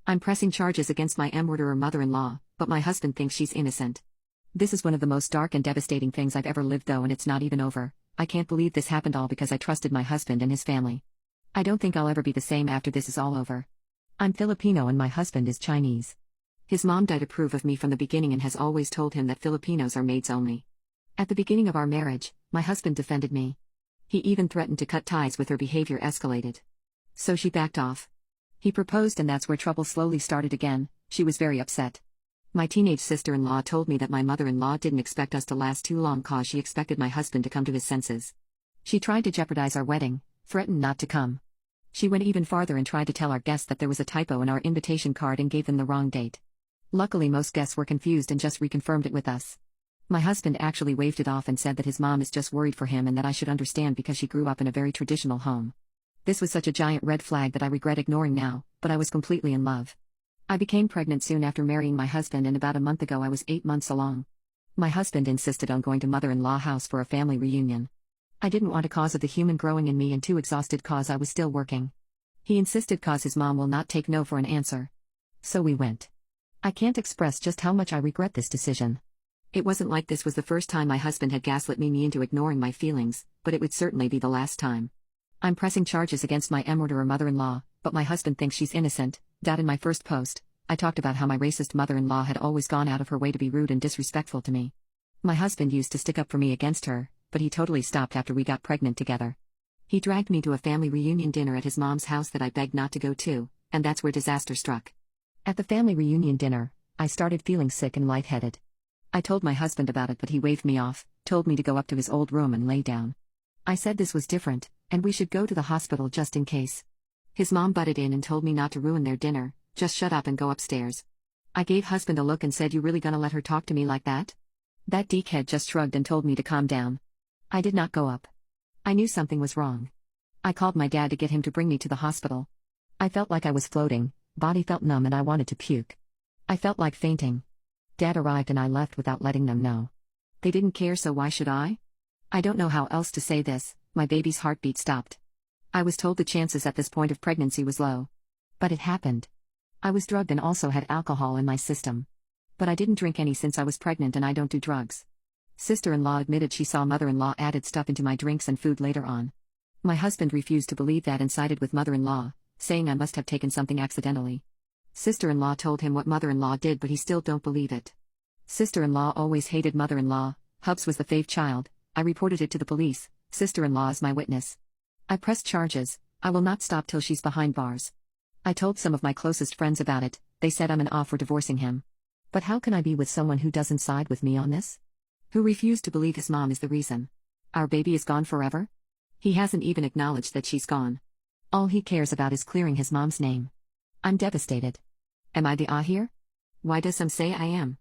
I'm pressing charges against my M RDERER mother-in-law, but my husband thinks she's innocent. This is one of the most dark and devastating things I've ever lived though, and it's not even over. I can't believe this happened all because I trusted my husband and his family. I don't think I'll ever be the same after this is all over. I'm Filipino and my husband is Chinese. His mom died to approve of me from the beginning and has always told him that Filipinos are maids only. At the beginning of our marriage, my husband defended me. He even threatened to cut ties with her behavior escalated. So she backed off. He proposed and that's where trouble slowly started again. She was very upset. My teenage sister-in-law told me that my mother-in-law didn't expect us to last too long cause she expected my husband to come to his senses. She tried to jeopardize our wedding, threatened not to come. She went even farther and tried to tell our guests that there was a typo in our invitation card and gave them the wrong date. Luckily most guests were confused and just reconfirmed it with us. My husband actually waved it off and said that his mom is just worried for him and that I should understand because she grew up in a very traditional home. This was such a giant red flag that I regret ignoring now, but I was completely in love. I became pregnant soon after marrying my husband and about a month ago I was 8 months along. My husband insisted on going to mother-in-law house for a family reunion. I didn't want to cause of the human growing in me and too exhausted cause I was still working. He insisted cause his mom will not take no for an answer. So we went. I can't express just how much I regret this decision. It wasn't like this was the first time my husband had gaslit me into ignoring my feelings, but it would certainly be the last time. I'm pressing charges against my M RDERER mother-in-law, but my husband thinks she's innocent. In my first post, I talked about how my racist mother-in-law had always gone out of her way to be rude and disrespectful to me. My husband used to stick up for me against her, but he totally stopped after we got pregnant together. He dragged me to a family reunion dinner at his mom's house that I begged not to go to, and that's where disaster struck. At the family reunion dinner, I started feeling sick and lightheaded. I told my husband about it but he waved me off, told me to go up to his old room and lay down. I said this was different, and we should go to the hospital just in case. His mom butted in and told me not to ruin their dinner, just shut up and go upstairs. I gave husband a look and said, "You really gonna let her talk to me like that?" That dickhead just shrugged and told me to calm down. I did not go up. I knew something was wrong. I called my dad to get him to bring me to the hospital. I felt like I was floating, body felt numb and I wanted to puke. I felt like fainting. Dad arrived and I left without letting them know. They didn't care, so why should I? I don't know how else to say this. My baby's heartbeat stopped. I was told the chances at this point of pregnancy was low. But it happened. I was drugged and also had alcohol in my system. But I didn't drink any since I was pregnant and I don't do drugs. Sister-in-law admitted she saw mother-in-law added stuff into my drinks and food later on. My husband refused to believe that and sided with mother-in-law, saying I must have taken something accidentally. Sister-in-law told him what mother-in-law did but he still don't believe it. Sister-in-law always hated mother-in-law. Hubs was the fave child. I reported it to the police. Sister-in-law is my witness. I pressed charges. I will not stop till she's behind bars. I told some of my closest friends about it. They said I'm an off for divorcing him. But how can I be with someone who doesn't side with me on this? Who refused to believe his mom is the reason? Our baby is gone forever? He hasn't even acknowledged that she's gone. All he cares about is clearing his mom's name. I'm devastated. Am I the ah here? Why does some say I am?